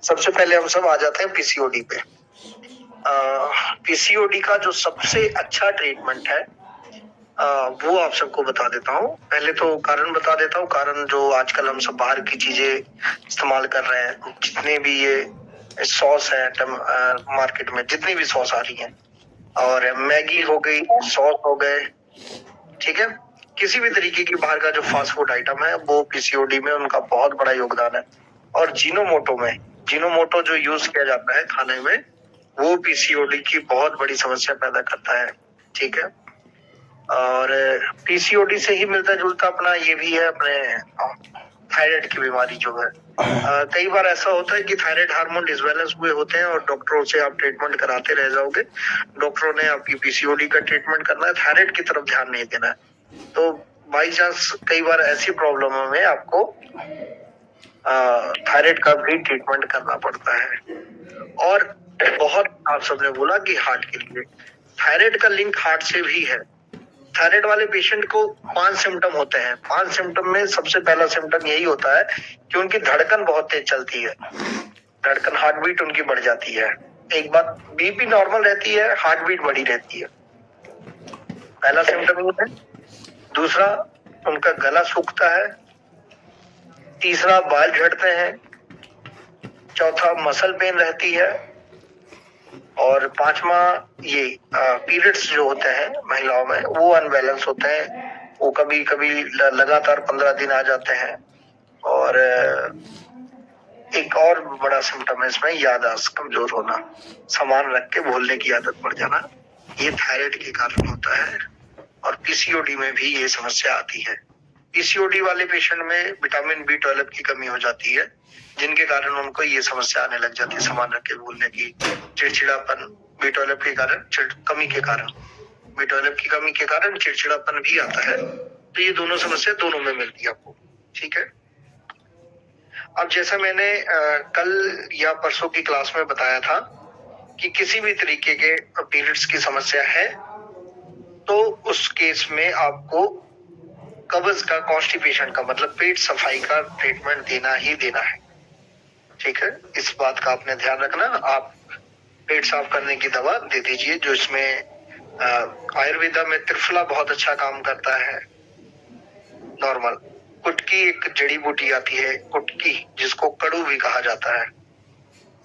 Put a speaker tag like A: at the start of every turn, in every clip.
A: सबसे पहले हम सब आ जाते हैं पीसीओडी पे। पीसीओडी का जो सबसे अच्छा ट्रीटमेंट है वो आप सबको बता देता हूँ। पहले तो कारण बता देता हूँ। कारण जो आजकल हम सब बाहर की चीजें इस्तेमाल कर रहे हैं, जितने भी ये सॉस है मार्केट में, जितनी भी सॉस आ रही है, और मैगी हो गई, सॉस हो गए, ठीक है, किसी भी तरीके की बाहर का जो फास्ट फूड आइटम है वो पीसीओडी में उनका बहुत बड़ा योगदान है। और जीनोमोटो जो यूज किया जाता है खाने में, वो पीसीओडी की बहुत बड़ी समस्या पैदा करता है, ठीक है। और पीसीओडी से ही मिलता जुलता अपना ये भी है, अपने थायराइड की बीमारी जो है। कई बार ऐसा होता है कि थायराइड हार्मोन डिसबैलेंस हुए होते हैं और डॉक्टरों से आप ट्रीटमेंट कराते रह जाओगे। डॉक्टरों ने आपकी पीसीओडी का ट्रीटमेंट करना है, थायराइड की तरफ ध्यान नहीं देना है। तो बाई चांस कई बार ऐसी प्रॉब्लमों में आपको थायराइड का भी ट्रीटमेंट करना पड़ता है। और बहुत आप सबने बोला कि हार्ट के लिए, थायराइड का लिंक हार्ट से भी है। थायराइड वाले पेशेंट को 5 सिम्टम होते हैं। 5 सिम्टम में सबसे पहला सिम्टम यही होता है कि उनकी धड़कन बहुत तेज चलती है, धड़कन हार्ट बीट उनकी बढ़ जाती है। एक बात, बीपी नॉर्मल रहती है, हार्ट बीट बढ़ी रहती है, पहला सिम्टम ये है। दूसरा, उनका गला सूखता है। तीसरा, बाल झड़ते हैं। चौथा, मसल पेन रहती है। और पांचवा, ये पीरियड्स जो होते हैं महिलाओं में वो अनबैलेंस होते हैं, वो कभी कभी लगातार 15 दिन आ जाते हैं। और एक और बड़ा सिम्टम है इसमें, याददाश्त कमजोर होना, सामान रख के भूलने की आदत पड़ जाना, ये थायराइड के कारण होता है। और पीसीओडी में भी ये समस्या आती है। पीसीओडी वाले पेशेंट में विटामिन B12 की कमी हो जाती है, जिनके कारण उनको ये समस्या आने लग जाती है, सामान रख के भूलने की, चिड़चिड़ापन, B12 के कारण, कमी के कारण, B12 की कमी के कारण चिड़चिड़ापन भी आता है। तो ये दोनों समस्या दोनों में मिलती है आपको, ठीक है। अब जैसा मैंने कल या परसों की क्लास में बताया था कि किसी भी तरीके के पीरियड्स की समस्या है तो उस केस में आपको कब्ज का, कॉन्स्टिपेशन का, मतलब पेट सफाई का ट्रीटमेंट देना ही देना है, ठीक है। इस बात का आपने ध्यान रखना। आप पेट साफ करने की दवा दे दीजिए, जो इसमें आयुर्वेदा में त्रिफला बहुत अच्छा काम करता है। नॉर्मल कुटकी एक जड़ी बूटी आती है, कुटकी, जिसको कड़ू भी कहा जाता है,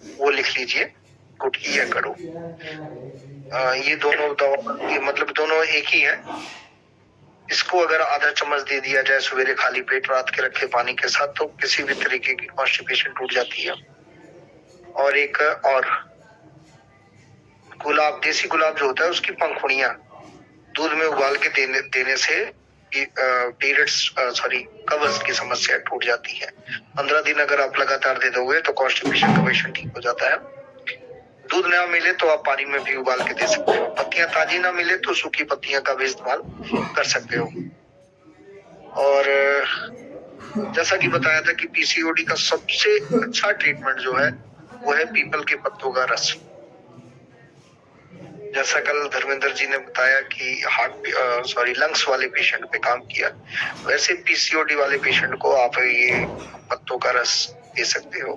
A: वो लिख लीजिए, कुटकी या कड़ू। ये दोनों दवा, मतलब दोनों एक ही है। इसको अगर आधा चम्मच दे दिया जाए सवेरे खाली पेट, रात के रखे पानी के साथ, तो किसी भी तरीके की कॉन्स्टिपेशन टूट जाती है। और एक और गुलाब, देसी गुलाब जो होता है, उसकी पंखुड़ियां दूध में उबाल के देने से कब्ज की समस्या टूट जाती है। 15 दिन अगर आप लगातार दे दोगे तो कॉन्स्टिपेशन का पेशेंट ठीक हो जाता है। दूध ना मिले तो आप पानी में भी उबाल के दे सकते हो। पत्तियां ताजी ना मिले तो सूखी पत्तियां का भी इस्तेमाल कर सकते हो। और जैसा कि बताया था कि पीसीओडी का सबसे अच्छा ट्रीटमेंट जो है वो है पीपल के पत्तों का रस। जैसा कल धर्मेंद्र जी ने बताया कि लंग्स वाले पेशेंट पे काम किया, वैसे पीसीओडी वाले पेशेंट को आप ये पत्तों का रस दे सकते हो।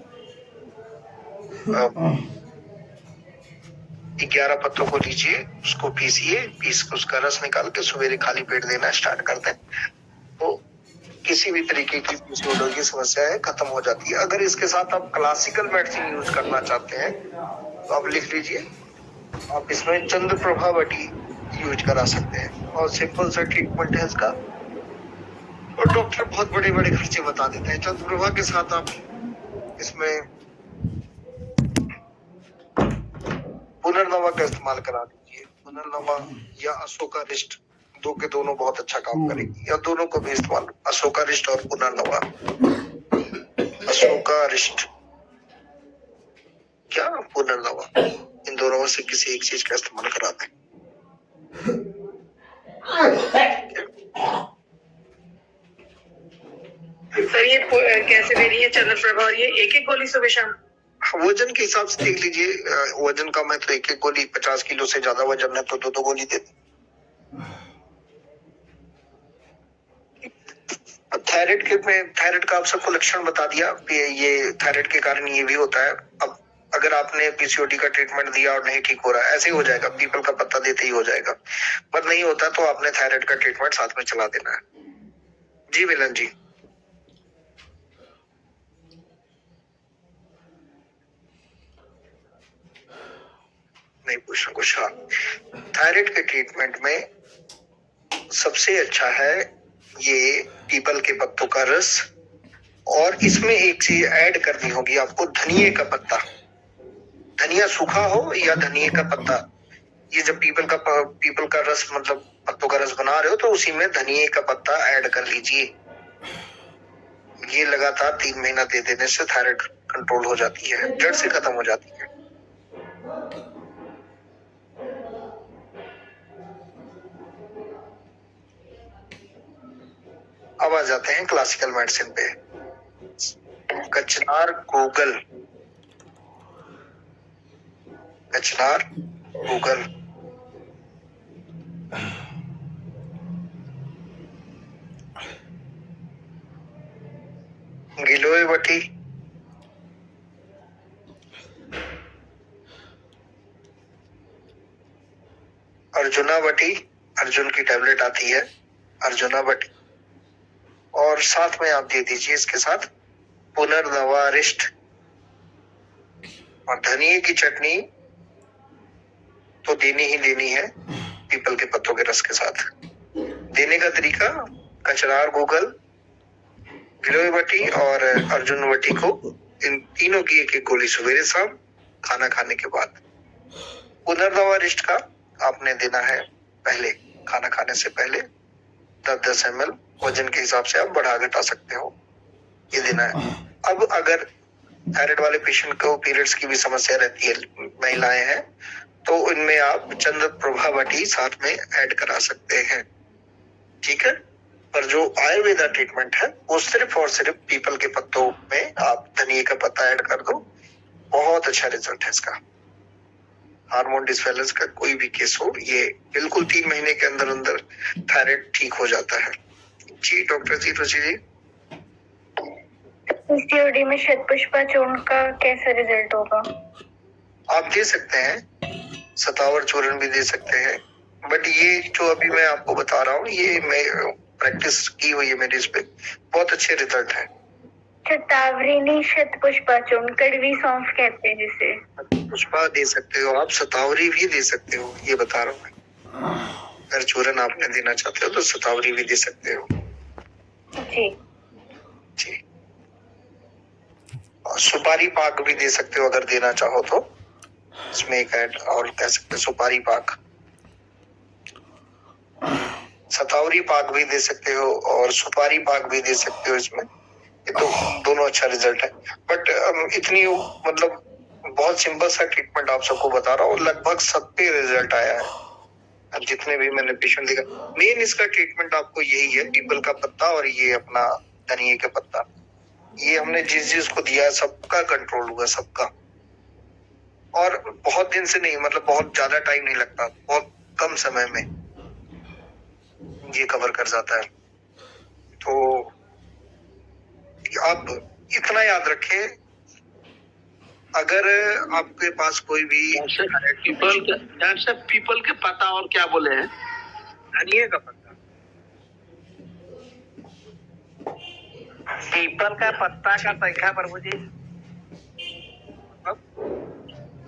A: 11 पत्तों को लीजिए, उसको पीस के उसका रस निकाल के सवेरे खाली पेट देना स्टार्ट कर दें, तो किसी भी तरीके की पीसीओडी की समस्या है खत्म हो जाती है। अगर इसके साथ आप क्लासिकल मेडिसिन यूज करना चाहते हैं तो आप लिख लीजिए, आप इसमें चंद्रप्रभा वटी यूज करा सकते हैं, और सिंपल सा ट्रीटमेंट है इसका, और डॉक्टर बहुत बड़े बड़े खर्चे बता देते हैं। चंद्रप्रभा के साथ आप इसमें पुनर्नवा का इस्तेमाल करा दीजिए। पुनर्नवा या अशोकारिष्ट, दो के दोनों बहुत अच्छा काम करेगी, या दोनों को भी इस्तेमाल, अशोकारिष्ट और पुनर्नवा। अशोकारिष्ट क्या पुनर्नवा, इन दोनों में से किसी एक चीज का इस्तेमाल करा दें।
B: सर ये कैसे दे रही है चंद्रप्रभा, और ये एक एक गोली सुबह शाम?
A: वजन के हिसाब से देख लीजिए, वजन का मैं तो एक एक गोली, 50 किलो से ज्यादा वजन है तो 2 गोली दे। थायराइड का आप सबको लक्षण बता दिया कि ये थायराइड के कारण ये भी होता है। अब अगर आपने पीसीओडी का ट्रीटमेंट दिया और नहीं ठीक हो रहा है, ऐसे ही हो जाएगा, पीपल का पत्ता देते ही हो जाएगा। पर नहीं होता तो आपने थायराइड का ट्रीटमेंट साथ में चला देना है। जी मिलन जी। नहीं पूछना कुछ। हाँ, थायराइड के ट्रीटमेंट में सबसे अच्छा है ये पीपल के पत्तों का रस, और इसमें एक चीज ऐड करनी होगी आपको, धनिये का पत्ता। धनिया सूखा हो या धनिये का पत्ता, ये जब पीपल का रस मतलब पत्तों का रस बना रहे हो तो उसी में धनिये का पत्ता ऐड कर लीजिए। ये लगातार 3 महीना दे देने से थायराइड कंट्रोल हो जाती है, जड़ से खत्म हो जाती है। अब आ जाते हैं क्लासिकल मेडिसिन पे। कचनार गूगल, कचनार गूगल, गिलोय बटी, अर्जुना बटी, अर्जुन की टैबलेट आती है अर्जुना बटी, और साथ में आप दे दीजिए इसके साथ पुनर्नवारिष्ट, और धनिये की चटनी तो देनी ही देनी है पीपल के पत्तों के रस के साथ। देने का तरीका, कचनार गूगल, गिलोय बटी और अर्जुन बटी को, इन तीनों की एक एक गोली सवेरे शाम खाना खाने के बाद। पुनर्नवारिष्ट का आपने देना है पहले, खाना खाने से पहले 10-10 ml, वजन के हिसाब से आप बढ़ा घटा सकते हो, ये देना है। अब अगर थायराइड वाले पेशेंट को पीरियड्स की भी समस्या रहती है, महिलाएं हैं, तो इनमें आप चंद्र प्रभा बटी साथ में ऐड करा सकते हैं, ठीक है। पर जो आयुर्वेदा ट्रीटमेंट है वो सिर्फ और सिर्फ पीपल के पत्तों में आप धनिये का पत्ता ऐड कर दो, बहुत अच्छा रिजल्ट है इसका। हार्मोन डिसबैलेंस का कोई भी केस हो, ये बिल्कुल 3 महीने के अंदर अंदर थायराइड ठीक हो जाता है। जी डॉक्टर जी, रुचि जी।
C: पीसीओडी में शतपुष्पा चूर्ण का कैसा रिजल्ट होगा?
A: आप दे सकते हैं, सतावर चूर्ण भी दे सकते हैं, बट ये जो अभी मैं आपको बता रहा हूँ, ये मैं प्रैक्टिस की हुई है मेरी, इस पे बहुत अच्छे रिजल्ट है।
C: शतावरी शतपुष्पा चूर्ण, कड़वी सौंफ कहते हैं जिसे।
A: पुष्पा दे सकते हो आप, सतावरी भी दे सकते हो, ये बता रहा हूँ मैं। अगर चूर्ण आपने देना चाहते हो तो सतावरी भी दे सकते हो।
C: जी
A: जी, और सुपारी पाक भी दे सकते हो अगर देना चाहो तो, इसमें एक ऐड और कह सकते हो सुपारी पाक। सतावरी पाक भी दे सकते हो और सुपारी पाक भी दे सकते हो इसमें, ये तो दोनों अच्छा रिजल्ट है। बट इतनी मतलब बहुत सिंपल सा ट्रीटमेंट आप सबको बता रहा हूँ, लगभग सब पे रिजल्ट आया है। अब जितने भी मैंने पेशेंट देखा, मेन इसका ट्रीटमेंट आपको यही है, पीपल का पत्ता और ये अपना धनिये का पत्ता। ये हमने जिस को दिया सबका कंट्रोल हुआ, सबका, और बहुत दिन से नहीं, मतलब बहुत ज्यादा टाइम नहीं लगता, बहुत कम समय में ये कवर कर जाता है। तो आप इतना याद रखें, अगर आपके पास कोई भी
D: पीपल के पत्ता और क्या बोले हैं?
A: धनिये का पत्ता,
D: पीपल का पत्ता का संख्या प्रभु जी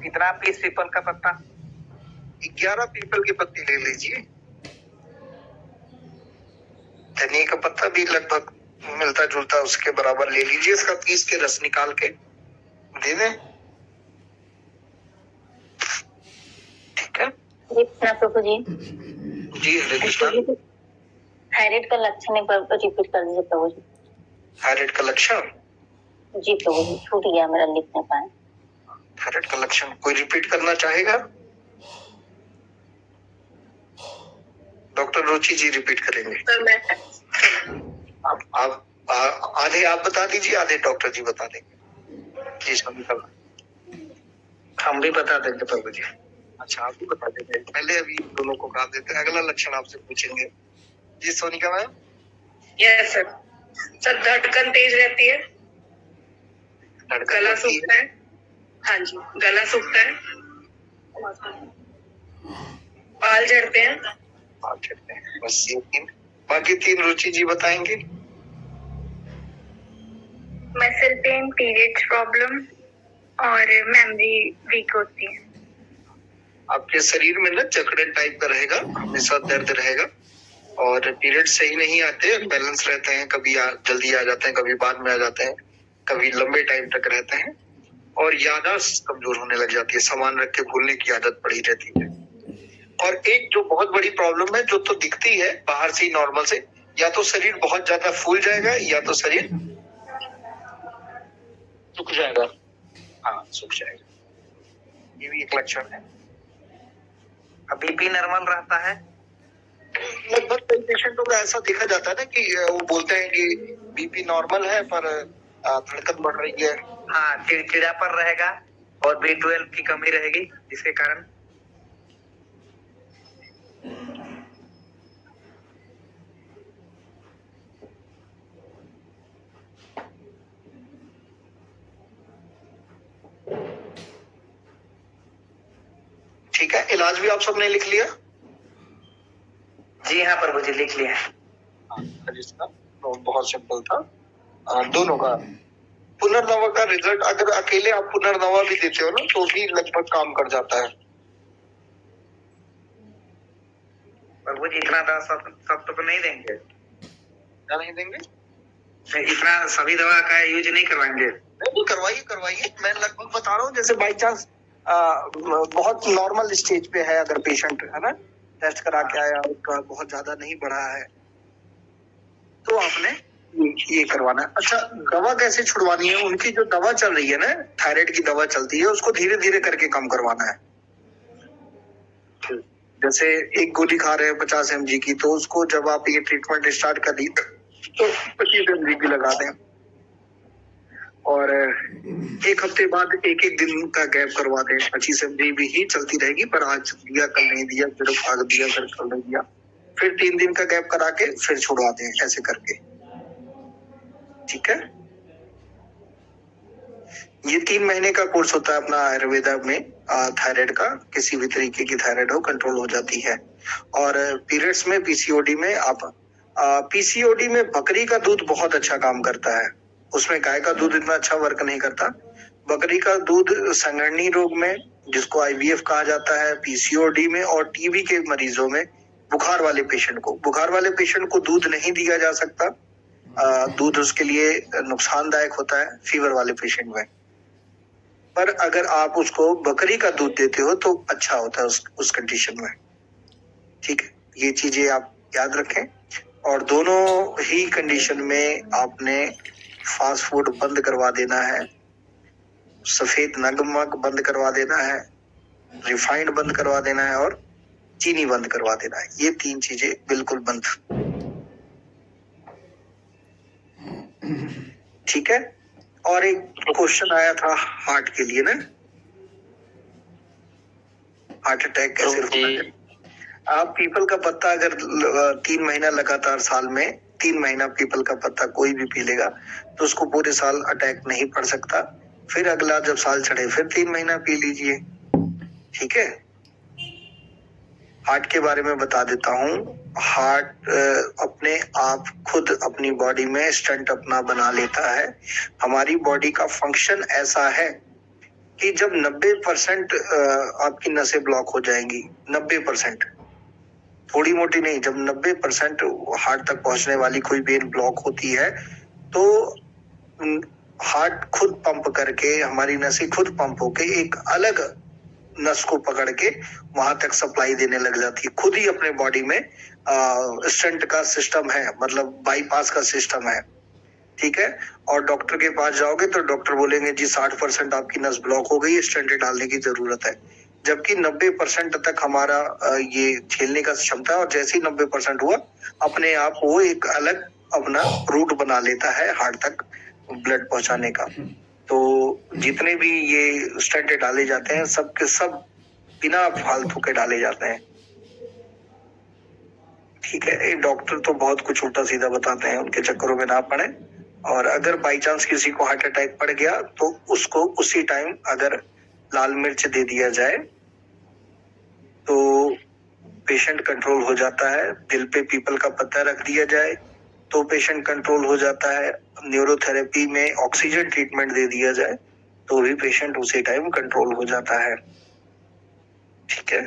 D: कितना पीस पीपल का पत्ता?
A: 11 पीपल के पत्ते ले लीजिए। धनिये का पत्ता भी लगभग मिलता जुलता उसके बराबर ले लीजिए, इसका पीस के रस निकाल के दे दें, ठीक है।
C: प्रभु जी।
A: जी हरे कृष्णा।
C: थायराइड का लक्षण एक बार रिपीट कर दीजिए प्रभु जी।
A: थायराइड का लक्षण?
C: जी प्रभु जी, छूट गया मेरा, लिख नहीं पाए।
A: थायराइड का लक्षण कोई रिपीट करना चाहेगा? डॉक्टर रुचि जी रिपीट करेंगे।
B: सर मैं
A: आप आधे आप बता दीजिए, आधे डॉक्टर जी बता देंगे। जी
D: हम भी बता देंगे प्रभु जी।
A: अच्छा, आप भी बता देंगे, पहले अभी दोनों को कहा देते हैं, अगला लक्षण आपसे पूछेंगे। जी Sonika ma'am.
B: Yes sir. Sir धड़कन तेज रहती है,
A: धड़कन
B: गला
A: बढ़ती है।
B: सूखता है। हाँ जी, गला सूखता है, बाल झड़ते हैं।
A: बाल झड़ते हैं, बस ये 3। बाकी 3 रुचि जी बताएंगे।
C: मसल पेन, पीरियड्स प्रॉब्लम और मेमोरी वीक होती है।
A: आपके शरीर में ना जकड़े टाइप का रहेगा, हमेशा दर्द रहेगा, और पीरियड सही नहीं आते, बैलेंस रहते हैं, कभी जल्दी आ जाते हैं, कभी बाद में आ जाते हैं, कभी लंबे टाइम तक रहते हैं, और याददाश्त कमजोर होने लग जाती है, सामान रख के भूलने की आदत पड़ी रहती है। और एक जो बहुत बड़ी प्रॉब्लम है, जो तो दिखती है बाहर से ही नॉर्मल से, या तो शरीर बहुत ज्यादा फूल जाएगा या तो शरीर सूख जाएगा। हाँ, सूख जाएगा, ये भी एक लक्षण है।
D: बीपी नॉर्मल रहता है।
A: लगभग कई पेशेंटों का ऐसा देखा जाता है ना कि वो बोलते हैं कि बीपी नॉर्मल है पर धड़कन बढ़ रही है।
D: हाँ, चिड़चिड़ापन रहेगा और B12 की कमी रहेगी, जिसके कारण
A: ठीक है, इलाज भी आप सबने लिख लिया?
D: जी हाँ प्रभु जी, लिख लिया है।
A: जिसका तो बहुत सिंपल था। दोनों का पुनर्दवा का रिजल्ट, अगर अकेले आप पुनर्दवा भी देते हो ना तो भी लगभग काम कर जाता है।
D: प्रभु जी इतना दवा सब तो नहीं देंगे,
A: क्या नहीं देंगे?
D: इतना सभी दवा का यूज नहीं करवाएंगे।
A: नहीं, करवाइए। मैं लगभग बता रहा हूँ, जैसे बाई चांस बहुत नॉर्मल स्टेज पे है अगर पेशेंट, है ना, टेस्ट करा के आया, उसका बहुत ज्यादा नहीं बढ़ा है, तो आपने ये करवाना है। अच्छा, दवा कैसे छुड़वानी है? उनकी जो दवा चल रही है ना, थायराइड की दवा चलती है, उसको धीरे धीरे करके कम करवाना है। जैसे एक गोली खा रहे हैं 50 mg की, तो उसको जब आप ये ट्रीटमेंट स्टार्ट कर दी तो 25 mg की लगा दें, और एक हफ्ते बाद एक दिन का गैप करवा दें। 25 mg भी ही चलती रहेगी, पर आज दिया कल नहीं दिया, फिर भाग दिया फिर कल नहीं दिया, फिर 3 दिन का गैप करा के फिर छुड़वा दें, ऐसे करके। ठीक है, ये 3 महीने का कोर्स होता है अपना आयुर्वेदा में। थायराइड का, किसी भी तरीके की थायराइड हो, कंट्रोल हो जाती है। और पीरियड्स में, पीसीओडी में, आप पीसीओडी में बकरी का दूध बहुत अच्छा काम करता है, उसमें गाय का दूध इतना अच्छा वर्क नहीं करता। बकरी का दूध संगरनी रोग में, जिसको आईवीएफ कहा जाता है, पीसीओडी में, और टीबी के मरीजों में, बुखार वाले पेशेंट को दूध नहीं दिया जा सकता। दूध उसके लिए नुकसानदायक होता है फीवर वाले पेशेंट में, पर अगर आप उसको बकरी का दूध देते हो तो अच्छा होता है उस कंडीशन में। ठीक है, ये चीजें आप याद रखें। और दोनों ही कंडीशन में आपने फास्ट फूड बंद करवा देना है, सफेद नमक बंद करवा देना है, रिफाइंड बंद करवा देना है, और चीनी बंद करवा देना है। ये 3 चीजें बिल्कुल बंद। ठीक है। और एक क्वेश्चन आया था हार्ट के लिए ना, हार्ट अटैक कैसे होता है? आप पीपल का पत्ता अगर 3 महीना लगातार, साल में 3 महीना पीपल का पत्ता कोई भी पी लेगा तो उसको पूरे साल अटैक नहीं पड़ सकता। फिर अगला जब साल चढ़े फिर 3 महीना पी लीजिए। ठीक है। हार्ट के बारे में बता देता हूँ। हार्ट अपने आप खुद अपनी बॉडी में स्टंट अपना बना लेता है। हमारी बॉडी का फंक्शन ऐसा है कि जब 90% आपकी नसें ब्लॉक हो जाएंगी, 90%, थोड़ी मोटी नहीं, जब 90% हार्ट तक पहुंचने वाली कोई वेन ब्लॉक होती है तो हार्ट खुद पंप करके, हमारी नसें खुद पंप होके एक अलग नस को पकड़ के वहां तक सप्लाई देने लग जाती है। खुद ही अपने बॉडी में स्टंट का सिस्टम है, मतलब बाईपास का सिस्टम है। ठीक है। और डॉक्टर के पास जाओगे तो डॉक्टर बोलेंगे जी 60% आपकी नस ब्लॉक हो गई, स्टंट डालने की जरूरत है। जबकि 90% तक हमारा ये झेलने का क्षमता है, और जैसे ही 90% हुआ अपने आप वो एक अलग अपना रूट बना लेता है हार्ट तक ब्लड पहुंचाने का। तो जितने भी ये स्टंट डाले जाते हैं सब के सब बिना फालतू के डाले जाते हैं। ठीक है, ये डॉक्टर तो बहुत कुछ उल्टा सीधा बताते हैं, उनके चक्करों में ना पड़े। और अगर बाई चांस किसी को हार्ट अटैक पड़ गया तो उसको उसी टाइम अगर लाल मिर्च दे दिया जाए तो पेशेंट कंट्रोल हो जाता है। दिल पे पीपल का पत्ता रख दिया जाए तो पेशेंट कंट्रोल हो जाता है। न्यूरोथेरेपी में ऑक्सीजन ट्रीटमेंट दे दिया जाए तो भी पेशेंट उसी टाइम कंट्रोल हो जाता है। ठीक है,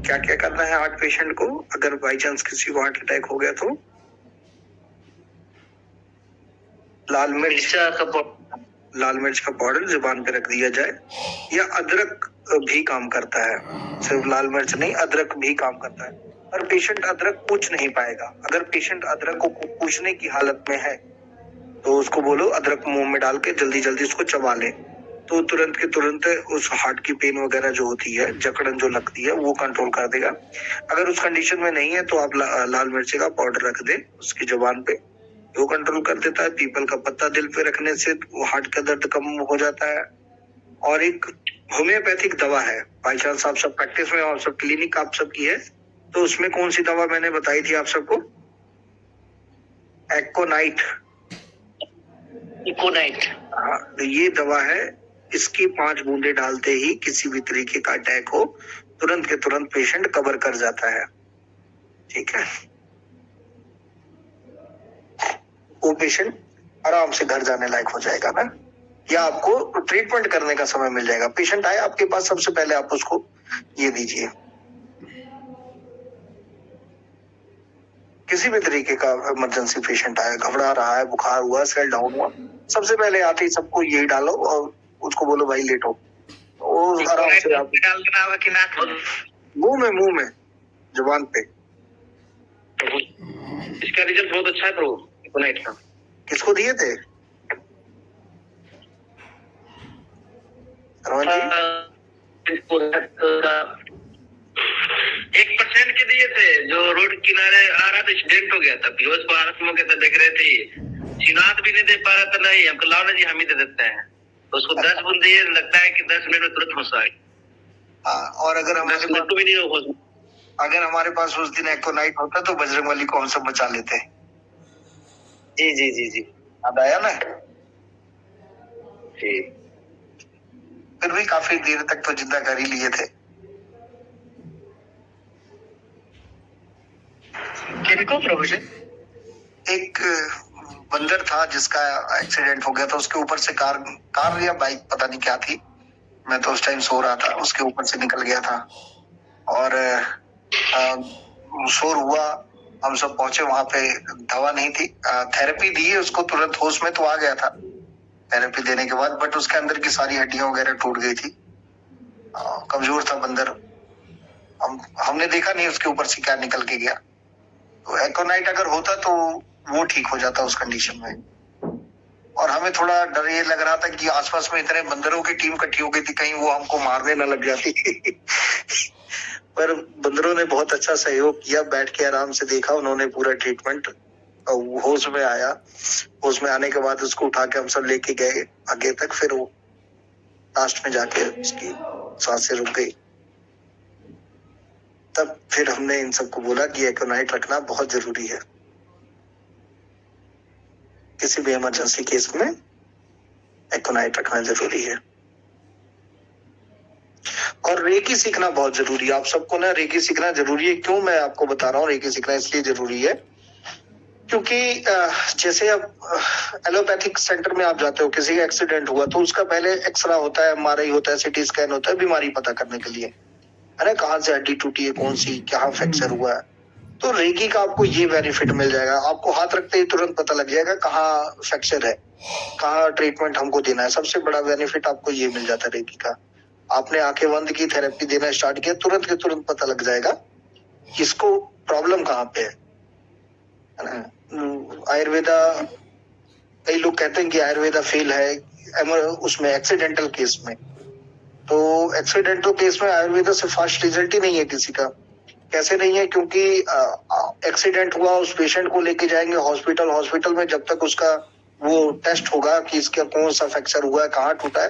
A: क्या क्या करना है हार्ट पेशेंट को अगर बाई चांस किसी को हार्ट अटैक हो गया तो? लाल मिर्च का पाउडर जुबान पे रख दिया जाए, या अदरक भी काम करता है। सिर्फ लाल मिर्च नहीं, अदरक भी काम करता है। पर पेशेंट अदरक पूछ नहीं पाएगा। अगर पेशेंट अदरक को पूछने की हालत में है तो उसको बोलो अदरक मुंह में डाल के जल्दी जल्दी उसको चबा ले, तो तुरंत के तुरंत उस हार्ट की पेन वगैरह जो होती है, जकड़न जो लगती है, वो कंट्रोल कर देगा। अगर उस कंडीशन में नहीं है तो आप लाल मिर्च का पाउडर रख दे उसकी जुबान पे, वो कंट्रोल कर देता है। पीपल का पत्ता दिल पे रखने से वो हार्ट का दर्द कम हो जाता है। और एक होम्योपैथिक दवा है, बाई चांस आप सब प्रैक्टिस में और सब क्लिनिक आप सब की है तो उसमें कौन सी दवा मैंने बताई थी आप सबको? एक्कोनाइट। हाँ, तो ये दवा है, इसकी 5 बूंदे डालते ही किसी भी तरीके का अटैक हो तुरंत के तुरंत पेशेंट कवर कर जाता है। ठीक है, वो पेशेंट आराम से घर जाने लायक हो जाएगा ना, या आपको ट्रीटमेंट करने का समय मिल जाएगा। पेशेंट आए आपके पास, सबसे पहले आप उसको ये दीजिए। किसी भी तरीके का इमरजेंसी पेशेंट आया, घबरा रहा है, बुखार हुआ, सेल डाउन हुआ, सबसे पहले आते ही सबको यही डालो और उसको बोलो भाई लेटो। और आराम से आप
D: डालना होगा कि नाक में?
A: मुंह में जुबान पे।
D: इसका रिजल्ट बहुत अच्छा है प्रभु, इकोनाइट का।
A: किसको दिए थे? रोहन जी?
D: 1% के दिए थे, जो रोड किनारे आ रहा था, एक्सीडेंट हो गया था, बेहोश को हालत में कहता देख रहे थे, चिनात भी नहीं दे पा रहा था। नहीं, हमको लाओ ना जी, हम ही दे देते हैं। तो उसको 10 बूंद दिए, लगता है कि 10 मिनट में तुरंत होश आए।
A: हाँ, और अगर हमारे
D: 10 मिनट भी नहीं होश।
A: अगर हमारे पास उस दिन एक्कोनाइट होता तो बजरंगबली को हम सब बचा लेते।
D: जी जी जी जी,
A: याद आया ना?
D: जी।
A: फिर भी काफी देर तक तो जिंदा कर ही लिए थे।
D: किनको प्रभु जी?
A: एक बंदर था जिसका एक्सीडेंट हो गया था, उसके ऊपर से कार या बाइक पता नहीं क्या थी, मैं तो उस टाइम सो रहा था, उसके ऊपर से निकल गया था। और शोर हुआ, हम सब पहुंचे वहां पे, दवा नहीं थी, थेरेपी दी है उसको, तुरंत होश में तो आ गया था थेरेपी देने के बाद, बट उसके अंदर की सारी हड्डियां वगैरह टूट गई थी। कमजोर था बंदर, हमने देखा नहीं उसके ऊपर से क्या निकल के गया। तो एक्कोनाइट अगर होता तो वो ठीक हो जाता उस कंडीशन में। और हमें थोड़ा डर ये लग रहा था कि आसपास में इतने बंदरों की टीम इकट्ठी हो गई थी, कहीं वो हमको मारने न लग जाती। पर बंदरों ने बहुत अच्छा सहयोग किया, बैठ के आराम से देखा उन्होंने पूरा ट्रीटमेंट। होश में आया, होश में आने के बाद उसको उठा के हम सब लेके गए आगे तक, फिर वो लास्ट में जाके उसकी सांसें रुक गई। तब फिर हमने इन सबको बोला कि एक्कोनाइट रखना बहुत जरूरी है, किसी भी इमरजेंसी केस में एक्कोनाइट रखना जरूरी है। और रेकी सीखना बहुत जरूरी है, आप सबको ना रेकी सीखना जरूरी है। क्यों मैं आपको बता रहा हूँ रेकी सीखना इसलिए जरूरी है क्योंकि जैसे अब एलोपैथिक सेंटर में आप जाते हो, किसी का एक्सीडेंट हुआ तो उसका पहले एक्सरा होता है, एमआरआई होता है, सीटी स्कैन होता है, बीमारी पता करने के लिए, है ना, कहाँ से हड्डी टूटी है, कौन सी, क्या फ्रैक्चर हुआ है। तो रेकी का आपको ये बेनिफिट मिल जाएगा, आपको हाथ रखते ही तुरंत पता लग जाएगा कहाँ फ्रैक्चर है, कहाँ ट्रीटमेंट हमको देना है। सबसे बड़ा बेनिफिट आपको ये मिल जाता है रेकी का। आपने आंखें बंद की, थेरेपी देना स्टार्ट किया, तुरंत के तुरंत पता लग जाएगा किसको प्रॉब्लम कहाँ पे है ना। आयुर्वेदा, कई लोग कहते हैं कि आयुर्वेदा फेल है उसमें एक्सीडेंटल केस में, तो एक्सीडेंटल केस में आयुर्वेदा से फास्ट रिजल्ट ही नहीं है किसी का। कैसे नहीं है? क्योंकि एक्सीडेंट हुआ, उस पेशेंट को लेके जाएंगे हॉस्पिटल में, जब तक उसका वो टेस्ट होगा कि इसका कौन सा फ्रैक्चर हुआ है, कहाँ टूटा है,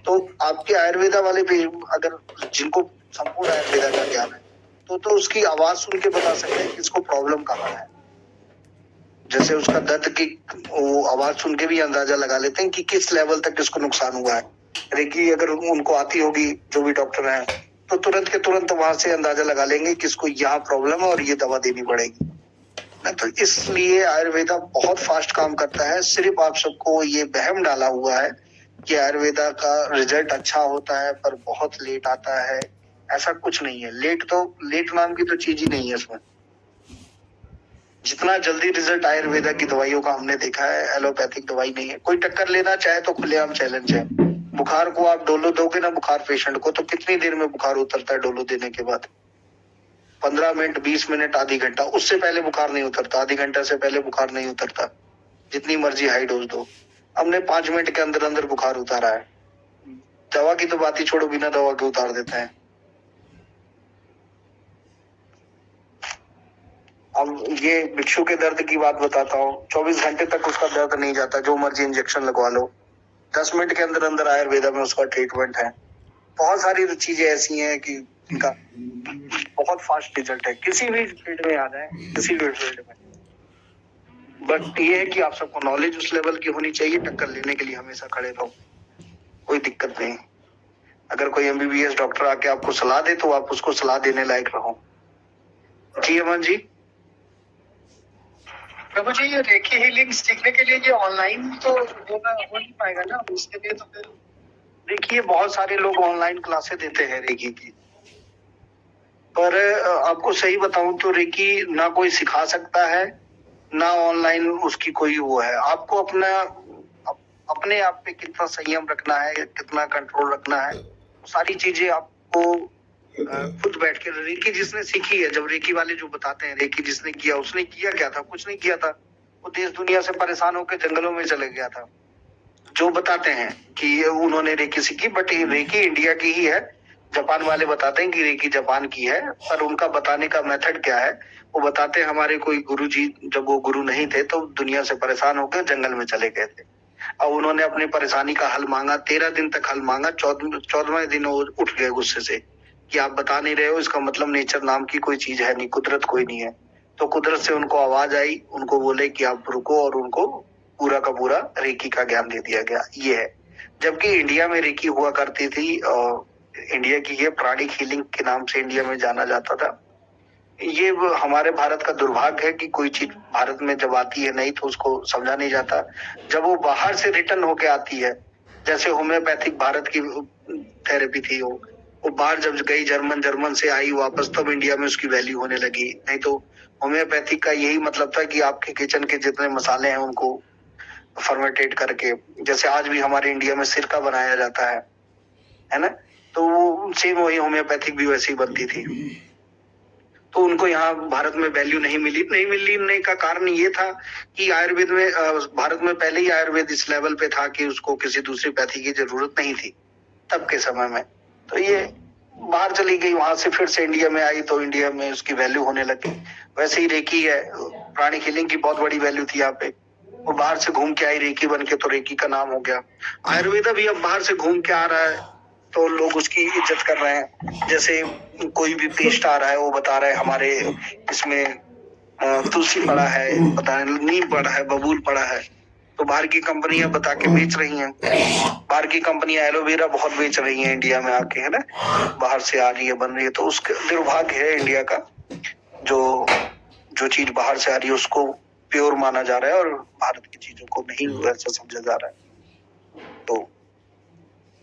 A: तो आपके आयुर्वेदा वाले भी, अगर जिनको संपूर्ण आयुर्वेदा का ज्ञान है, तो उसकी आवाज सुन के बता सकते हैं कि इसको प्रॉब्लम कहाँ है। जैसे उसका दर्द की वो आवाज सुन के भी अंदाजा लगा लेते हैं कि किस लेवल तक इसको नुकसान हुआ है। रेकी अगर उनको आती होगी जो भी डॉक्टर हैं तो तुरंत के तुरंत वहां से अंदाजा लगा लेंगे कि इसको यहाँ प्रॉब्लम है और ये दवा देनी पड़ेगी ना। तो इसलिए आयुर्वेदा बहुत फास्ट काम करता है। सिर्फ आप सबको ये वहम डाला हुआ है कि आयुर्वेदा का रिजल्ट अच्छा होता है पर बहुत लेट आता है। ऐसा कुछ नहीं है। लेट नाम की तो चीज ही नहीं है इसमें। जितना जल्दी रिजल्ट आयुर्वेदा की दवाइयों का हमने देखा है, एलोपैथिक दवाई नहीं है। कोई टक्कर लेना चाहे तो खुलेआम चैलेंज है। बुखार को आप डोलो दोगे ना बुखार पेशेंट को तो कितनी देर में बुखार उतरता है डोलो देने के बाद? 15 मिनट, 20 मिनट, आधी घंटा। उससे पहले बुखार नहीं उतरता। आधी घंटा से पहले बुखार नहीं उतरता, जितनी मर्जी हाई डोज दो। हमने 5 मिनट के अंदर अंदर बुखार उतारा है। दवा की तो बात ही छोड़ो, बिना दवा के उतार देते हैं। अब ये भिक्षु के दर्द की बात बताता हूँ। 24 घंटे तक उसका दर्द नहीं जाता, जो मर्जी इंजेक्शन लगवा लो। 10 मिनट के अंदर अंदर आयुर्वेदा में उसका ट्रीटमेंट है। बहुत सारी चीजें ऐसी हैं कि इनका बहुत फास्ट रिजल्ट है। किसी भी फील्ड में आ जाए, किसी भी फील्ड में। बट ये है कि आप सबको नॉलेज उस लेवल की होनी चाहिए। टक्कर लेने के लिए हमेशा खड़े रहो, कोई दिक्कत नहीं। अगर कोई MBBS डॉक्टर आके आपको सलाह दे तो आप उसको सलाह देने लायक रहो। जी अमन जी।
E: प्रभु जी, ये रेकी हीलिंग सीखने के लिए ये ऑनलाइन तो हो नहीं पाएगा ना, उसके लिए तो फिर
A: देखिए बहुत सारे लोग ऑनलाइन क्लासेस देते हैं रेकी की, पर आपको सही बताऊं तो रेकी ना कोई सिखा सकता है ना ऑनलाइन उसकी कोई वो है। आपको अपने आप पे कितना संयम रखना है, कितना कंट्रोल रखना है, सारी चीजें आपको खुद बैठ के। रेकी जिसने सीखी है, जब रेकी वाले जो बताते हैं रेकी जिसने किया उसने किया क्या था? कुछ नहीं किया था। वो देश दुनिया से परेशान होकर जंगलों में चले गया था। जो बताते हैं कि उन्होंने रेकी सीखी, बट रेकी इंडिया की ही है। जापान वाले बताते हैं कि रेकी जापान की है, पर उनका बताने का मेथड क्या है वो बताते हैं। हमारे कोई गुरुजी जब वो गुरु नहीं थे तो दुनिया से परेशान होकर जंगल में चले गए थे। अब उन्होंने अपनी परेशानी का हल मांगा, 13 दिन तक हल मांगा। 14वें दिन वो उठ गए गुस्से से कि आप बता नहीं रहे हो, इसका मतलब नेचर नाम की कोई चीज है नहीं, कुदरत कोई नहीं है। तो कुदरत से उनको आवाज आई, उनको बोले कि आप रुको, और उनको पूरा का पूरा रेकी का ज्ञान दे दिया गया। ये है। जबकि इंडिया में रेकी हुआ करती थी, इंडिया की ये प्राणिक हीलिंग के नाम से इंडिया में जाना जाता था। ये हमारे भारत का दुर्भाग्य है कि कोई चीज भारत में जब आती है नहीं तो उसको समझा नहीं जाता। जब वो बाहर से रिटर्न होके आती है, जैसे होम्योपैथिक भारत की थेरेपी थी, वो बाहर जब गई, जर्मन से आई वापस, तब इंडिया में उसकी वैल्यू होने लगी। नहीं तो होम्योपैथिक का यही मतलब था कि आपके किचन के जितने मसाले हैं उनको फर्मेंटेट करके, जैसे आज भी हमारे इंडिया में सिरका बनाया जाता है ना, तो वो सेम वही होम्योपैथिक भी वैसी बनती थी। तो उनको यहाँ भारत में वैल्यू नहीं मिलने का कारण ये था कि आयुर्वेद में, भारत में पहले ही आयुर्वेद इस लेवल पे था कि उसको किसी दूसरी पैथी की जरूरत नहीं थी तब के समय में। तो ये बाहर चली गई, वहां से फिर से इंडिया में आई तो इंडिया में उसकी वैल्यू होने लगी। वैसे ही रेकी है, प्राणिक हीलिंग की बहुत बड़ी वैल्यू थी यहाँ पे। वो बाहर से घूम के आई रेकी बन के, तो रेकी का नाम हो गया। आयुर्वेदा भी अब बाहर से घूम के आ रहा है तो लोग उसकी इज्जत कर रहे हैं। जैसे कोई भी पेस्ट आ रहा है वो बता रहा है हमारे इसमें तुलसी पड़ा है, पता है नीम पड़ा है, बबूल पड़ा है, तो बाहर की कंपनियां बता के बेच रही हैं। बाहर की कंपनियां एलोवेरा बहुत बेच रही हैं इंडिया में आके, है ना, बाहर से आ रही है, बन रही है। तो उसका दुर्भाग्य है इंडिया का, जो चीज बाहर से आ रही है उसको प्योर माना जा रहा है और भारत की चीजों को नहीं वैसा समझा जा रहा है। तो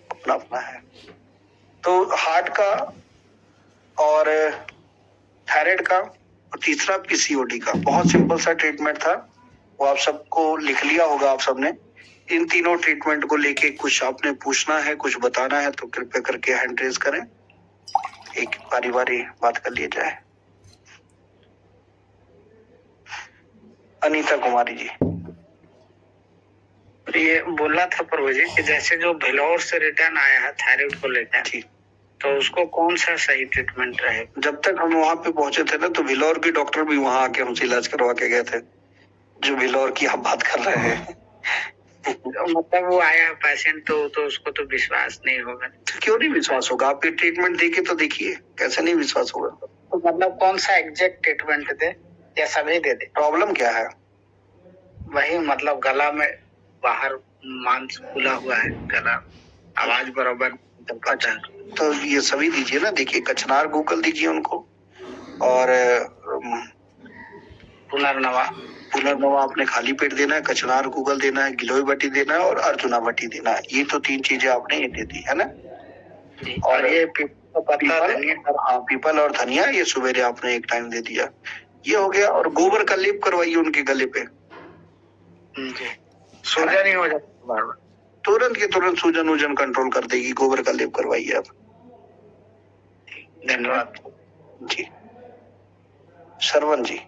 A: अपना अपना है। तो हार्ट का और थायराइड का और तीसरा PCOD का बहुत सिंपल सा ट्रीटमेंट था, वो आप सबको लिख लिया होगा आप सबने। इन तीनों ट्रीटमेंट को लेके कुछ आपने पूछना है, कुछ बताना है तो कृपया करके हैंड रेज करें, एक बारी बारी बात कर ली जाए। अनीता कुमारी जी।
E: ये बोलना था प्रभु जी कि जैसे जो भेलोर से रिटर्न आया है थायराइड को लेकर, तो उसको कौन सा सही ट्रीटमेंट रहे?
A: जब तक हम वहां पे पहुंचे थे ना, तो भेलोर के डॉक्टर भी वहां आके हमसे इलाज करवा के गए थे, जो भेलोर की आप बात कर रहे हैं।
E: मतलब वो आया पेशेंट तो उसको तो विश्वास नहीं होगा।
A: क्यों नहीं विश्वास होगा? आप ट्रीटमेंट देके तो देखिए, कैसे नहीं विश्वास होगा?
E: तो मतलब कौन सा एग्जैक्ट ट्रीटमेंट दे या सभी दे दे?
A: प्रॉब्लम क्या है?
E: वही मतलब गला में बाहर मांस फूला हुआ है, गला आवाज बराबर निकल पाता है।
A: तो ये सभी दीजिए ना, देखिए कचनार गूगल दीजिए उनको, और पुनर्नवा आपने खाली पेट देना है, कचनार गूगल देना है, गिलोय बटी देना है और अर्जुना बटी देना है। ये तो 3 चीजें आपने ये दे दी है ना।
E: और ये
A: पीपल और धनिया ये सवेरे आपने एक टाइम दे दिया, ये हो गया। और गोबर का लेप करवाइए उनके गले पे,
E: सूजन नहीं हो जाता बार बार,
A: तुरंत के तुरंत सूजन वूजन कंट्रोल कर देगी। गोबर का लेप करवाइए आप।
E: धन्यवाद
A: जी। श्रवण जी।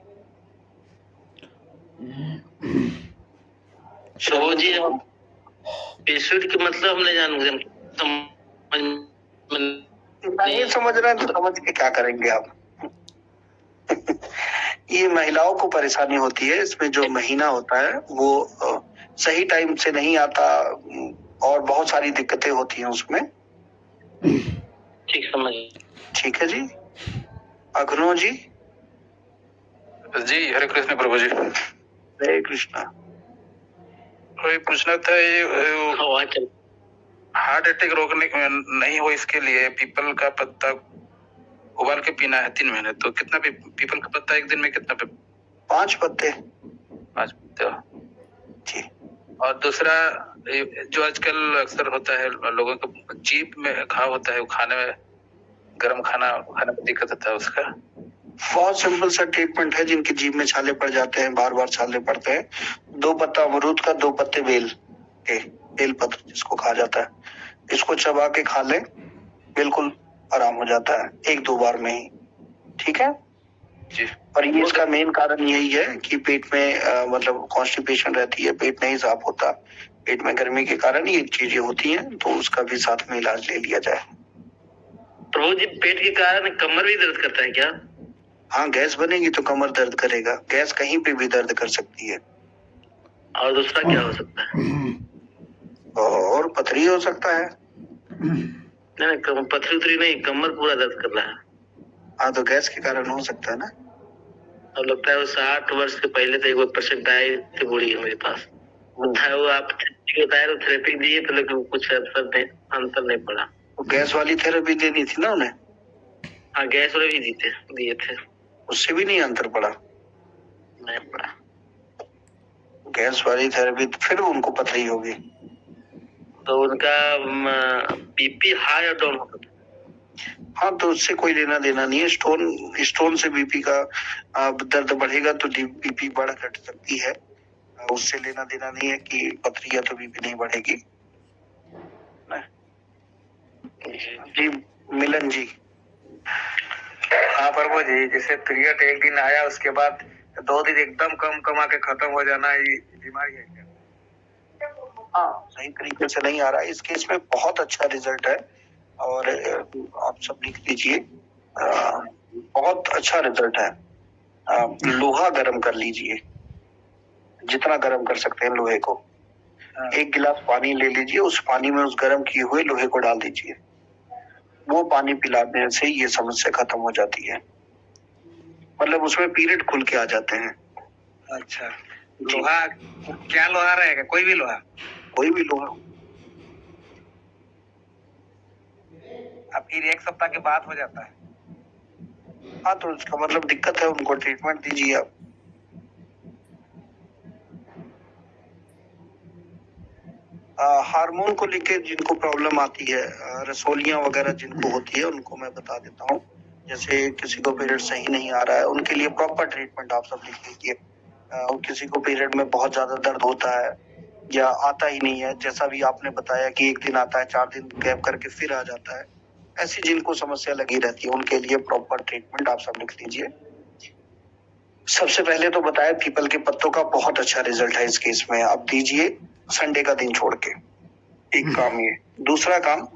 D: प्रभु जी, पेशेंट के मतलब हमने
A: नहीं समझ रहे हैं तो समझ के क्या करेंगे आप? ये महिलाओं को परेशानी होती है, इसमें जो महीना होता है वो सही टाइम से नहीं आता और बहुत सारी दिक्कतें होती हैं उसमें।
D: ठीक समझ।
A: ठीक है जी। अग्नो जी।
F: जी हरे कृष्ण प्रभु जी।
A: हरे कृष्णा।
F: कोई पूछना था, ये हार्ट अटैक रोकने नहीं हो इसके लिए पीपल का पत्ता उबाल के पीना है 3 महीने। तो कितना पीपल का पत्ता एक दिन में कितना
A: 5 पत्ते।
F: 5 पत्ते
A: जी।
F: और दूसरा जो आजकल अक्सर होता है लोगों को जीभ में घाव होता है, वो खाने में गर्म खाना खाने में दिक्कत होता है, उसका
A: बहुत सिंपल सा ट्रीटमेंट है। जिनकी जीभ में छाले पड़ जाते हैं, बार बार छाले पड़ते हैं, 2 पत्ता अमरूद का, 2 पत्ते बेल के, बेल पत्र जिसको कहा जाता है, इसको चबा के खा लें, बिल्कुल आराम हो जाता है 1-2 बार में ही। ठीक है
F: जी।
A: और ये इसका मेन कारण यही है कि पेट में मतलब कॉन्स्टिपेशन रहती है, पेट नहीं साफ होता, पेट में गर्मी के कारण ये चीजें होती हैं, तो उसका भी साथ में इलाज ले लिया जाए।
D: प्रभु जी, पेट के कारण कमर भी दर्द करता है क्या?
A: हाँ, गैस बनेगी तो कमर दर्द करेगा। गैस कहीं पे भी दर्द कर सकती है।
D: और दूसरा क्या हो सकता है?
A: और पथरी हो सकता है।
D: नहीं, पथरी उथरी नहीं, कमर पूरा दर्द कर रहा है।
A: हाँ, तो गैस के कारण हो सकता है ना।
D: अब लगता है वो 60 वर्ष के पहले तो एक पेशेंट आए थे बूढ़ी है मेरे पास, बताया वो आप बताया तो थेरेपी दिए तो, लेकिन कुछ अंतर नहीं पड़ा।
A: तो गैस वाली थेरेपी देनी थी ना उन्हें।
D: हाँ, गैस वाले भी दिए थे,
A: उससे भी नहीं अंतर पड़ा।
D: नहीं पड़ा।
A: गैस वाली थेरेपी फिर उनको पथरी होगी।
D: तो उनका बीपी हाई और डाउन होता था।
A: हाँ, तो उससे कोई लेना देना नहीं है। स्टोन से बीपी का दर्द बढ़ेगा तो बीपी बढ़ घट सकती है, उससे लेना देना नहीं है कि पथरी या तो बीपी नहीं बढ़ेगी। जी मिलन जी।
E: हाँ प्रभु जी, जैसे पीरियड एक दिन आया उसके बाद 2 दिन एकदम कम कमा के खत्म हो जाना, ये बीमारी है क्या?
A: हाँ, सही तरीके से नहीं आ रहा है। इस केस में बहुत अच्छा रिजल्ट है और आप सब लिख लीजिए, बहुत अच्छा रिजल्ट है। लोहा गर्म कर लीजिए, जितना गर्म कर सकते हैं लोहे को। 1 गिलास पानी ले लीजिए, उस पानी में उस गर्म किए हुए लोहे को डाल दीजिए। वो पानी पिलाने से ये समस्या खत्म हो जाती है, मतलब उसमें पीरियड खुल के आ जाते हैं।
E: अच्छा, लोहा क्या लोहा रहेगा? कोई भी लोहा?
A: कोई भी लोहा।
E: अब फिर 1 सप्ताह के बाद हो जाता है?
A: हाँ, तो इसका मतलब दिक्कत है, उनको ट्रीटमेंट दीजिए आप। हार्मोन को लेके जिनको प्रॉब्लम आती है, रसोलियां वगैरह जिनको होती है, उनको मैं बता देता हूँ। जैसे किसी को पीरियड सही नहीं आ रहा है, उनके लिए प्रॉपर ट्रीटमेंट आप सब लिख लीजिए। किसी को पीरियड में बहुत ज्यादा दर्द होता है या आता ही नहीं है, जैसा भी आपने बताया कि 1 दिन आता है, 4 दिन गैप करके फिर आ जाता है, ऐसी जिनको समस्या लगी रहती है उनके लिए प्रॉपर ट्रीटमेंट आप सब लिख लीजिए। सबसे पहले तो बताया पीपल के पत्तों का बहुत अच्छा रिजल्ट है इस केस में, आप दीजिए संडे का दिन छोड़ के। एक काम ये। दूसरा काम,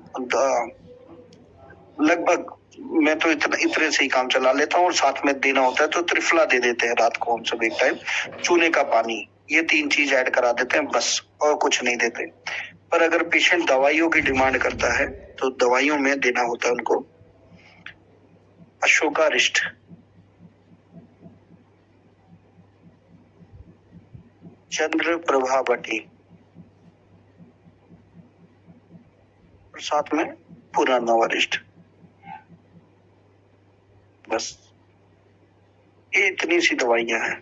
A: लगभग मैं तो इतने से ही काम चला लेता हूँ, और साथ में देना होता है तो त्रिफला दे देते हैं रात को हम सब एक टाइम, चूने का पानी, ये 3 चीज ऐड करा देते हैं बस, और कुछ नहीं देते। पर अगर पेशेंट दवाइयों की डिमांड करता है तो दवाइयों में देना होता है उनको अशोकारिष्ट चंद्र प्रभा बटी और साथ में पुनर्नवरिष्ठ। बस ये इतनी सी दवाइयां हैं।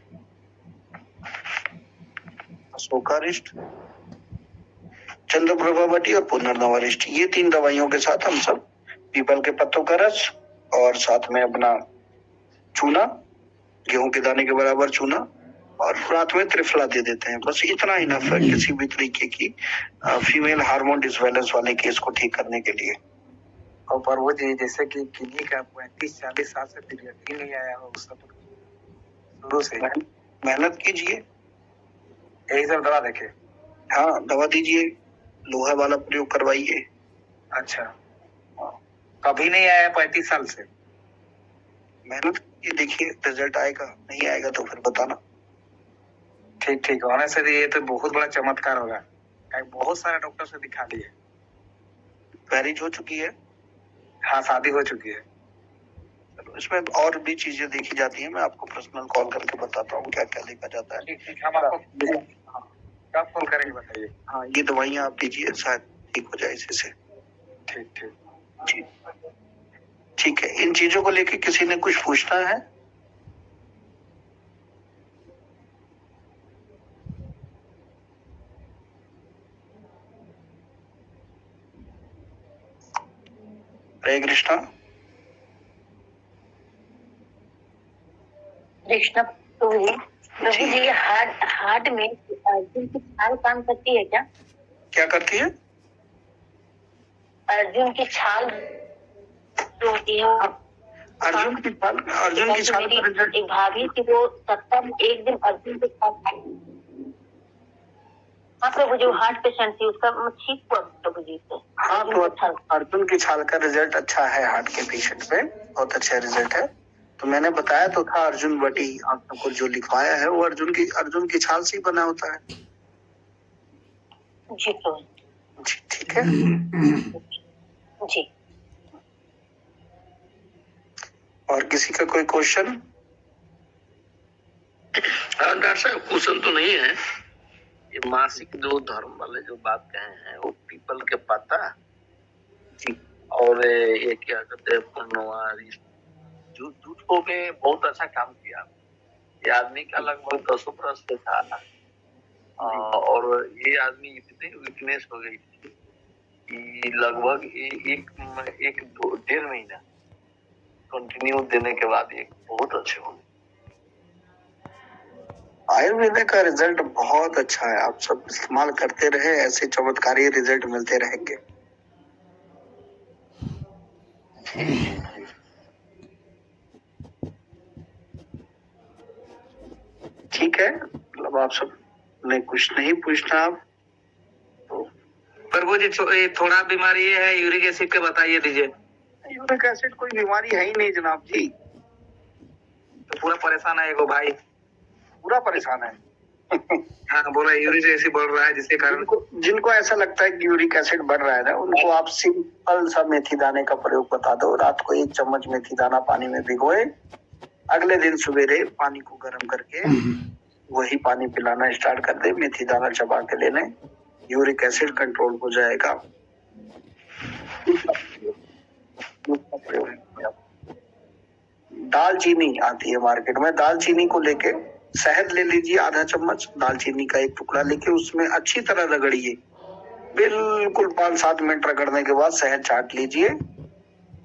A: अशोकारिष्ट, चंद्रप्रभा बटी और पुनर्नवरिष्ठ, ये 3 दवाइयों के साथ हम सब पीपल के पत्तों का रस और साथ में अपना चूना, गेहूं के दाने के बराबर चूना, और रात में त्रिफला दे देते हैं। बस इतना इनफ है किसी भी तरीके की फीमेल हार्मोन डिसबैलेंस वाले केस को ठीक करने के लिए।
E: और प्रभु जी जैसे कि किन्हीं का 35-40 साल से पीरियड ही नहीं आया हो, सब शुरू से
A: मेहनत कीजिए,
E: यही सब दवा देखे।
A: हाँ दवा दीजिए, लोहा वाला प्रयोग करवाइए।
E: अच्छा, कभी नहीं आया 35 साल से?
A: मेहनत ये देखिए, रिजल्ट आएगा, नहीं आएगा तो फिर बताना।
E: ठीक ठीक, होने से ये तो बहुत बड़ा चमत्कार होगा। बहुत सारे डॉक्टर से दिखा लिए।
A: मैरिज हो चुकी है?
E: हाँ, शादी हो चुकी है।
A: चलो, इसमें और भी चीजें देखी जाती हैं, मैं आपको पर्सनल कॉल करके बताता हूँ क्या क्या देखा जाता है।
E: ठीक ठीक, हम आपको कब कॉल करेंगे बताइए।
A: हाँ, ये दवाइयाँ आप दीजिए, शायद ठीक हो जाए इसी से।
E: ठीक ठीक
A: जी ठीक है। इन चीजों को लेके किसी ने कुछ पूछना है? हरे कृष्णा।
G: कृष्ण प्रभु जी, ये हार्ट में अर्जुन की छाल काम करती है क्या?
A: क्या करती है?
G: अर्जुन की छाल जो होती है,
A: अर्जुन की छाल
G: मेरी एक भाभी थी, वो 70 में एक दिन अर्जुन की छाल खाई। हाँ प्रभु जी, हार्ट पेशेंट थी, उसका ठीक हुआ प्रभु जी से।
A: हाँ, तो अर्जुन की छाल का रिजल्ट अच्छा है हार्ट के पेशेंट पे, बहुत अच्छा रिजल्ट है। तो मैंने बताया तो था, अर्जुन बटी आप सबको जो लिखवाया है वो अर्जुन की छाल से ही बना होता है।
G: जी प्रभु
A: जी ठीक है।
G: जी।
A: और किसी का कोई क्वेश्चन?
D: डॉक्टर साहब क्वेश्चन तो नहीं है, ये मासिक जो धर्म वाले जो बात कहे हैं वो पीपल के पत्ता जी, और ये क्या कहते हैं पुनर्नवा, जूठों में बहुत अच्छा काम किया। ये आदमी का लगभग 200 बरस से था, और ये आदमी इतनी वीकनेस हो गई थी कि लगभग एक 1.5 महीना कंटिन्यू देने के बाद ये बहुत अच्छे हो गए।
A: आयुर्वेद का रिजल्ट बहुत अच्छा है, आप सब इस्तेमाल करते रहे, ऐसे चमत्कारी रिजल्ट मिलते रहेंगे। ठीक है, मतलब आप सब ने कुछ नहीं पूछना आप तो।
E: प्रभु जी थोड़ा बीमारी ये है, यूरिक एसिड के बताइए दीजिए।
A: यूरिक एसिड कोई बीमारी है ही नहीं जनाब जी।
E: तो पूरा परेशान है एगो भाई,
A: पूरा परेशान है।
E: हाँ बोला यूरिक एसिड बढ़ रहा है, जिसके कारण
A: जिनको ऐसा लगता है कि यूरिक एसिड बढ़ रहा है ना, उनको आप सिंपल सा मेथी दाने का प्रयोग बता दो। रात को 1 चम्मच मेथी दाना पानी में भिगोए, अगले दिन सवेरे पानी को गर्म करके वही पानी पिलाना स्टार्ट कर दे, मेथी दाना चबा के लेने, यूरिक एसिड कंट्रोल हो जाएगा। दालचीनी आती है मार्केट में, दालचीनी को लेके शहद ले लीजिए आधा चम्मच, दालचीनी का 1 टुकड़ा लेके उसमें अच्छी तरह रगड़िए, बिल्कुल 5-7 मिनट रगड़ने के बाद शहद चाट लीजिए।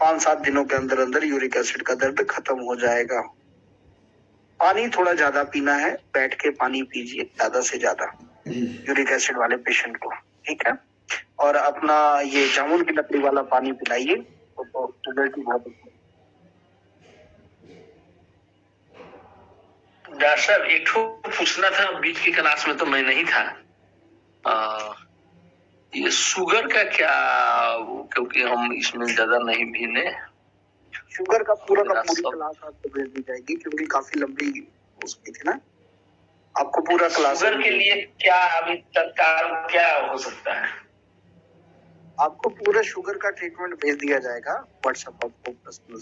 A: 5-7 दिनों के अंदर अंदर यूरिक एसिड का दर्द खत्म हो जाएगा। पानी थोड़ा ज्यादा पीना है, बैठ के पानी पीजिए ज्यादा से ज्यादा यूरिक एसिड वाले पेशेंट को, ठीक है। और अपना ये जामुन की लकड़ी वाला पानी पिलाइए, तो रिजल्ट बहुत अच्छा।
D: डॉक्टर साहब एक ठो पूछना था, बीच की क्लास में तो मैं नहीं था, ये शुगर का क्या, क्योंकि हम इसमें ज्यादा नहीं भीने।
A: शुगर का पूरी क्लास आपको भेज दी जाएगी, क्योंकि काफी लंबी उसकी थी ना, आपको पूरा क्लास।
D: शुगर के लिए क्या अभी तत्काल क्या हो सकता है?
A: आपको पूरा शुगर का ट्रीटमेंट भेज दिया जाएगा व्हाट्सएप आपको पर्सनल।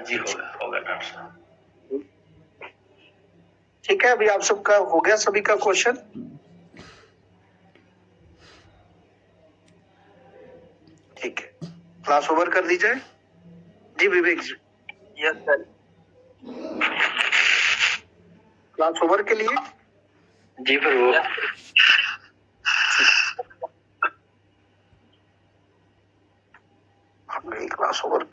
D: जी होगा डॉक्टर साहब।
A: ठीक है, अभी आप सबका हो गया, सभी का क्वेश्चन? ठीक है, क्लास ओवर कर दी जाए। जी Vivek ji.
E: Yes sir.
A: Class over के लिए
E: जी प्रभु।
A: हम गई क्लास ओवर।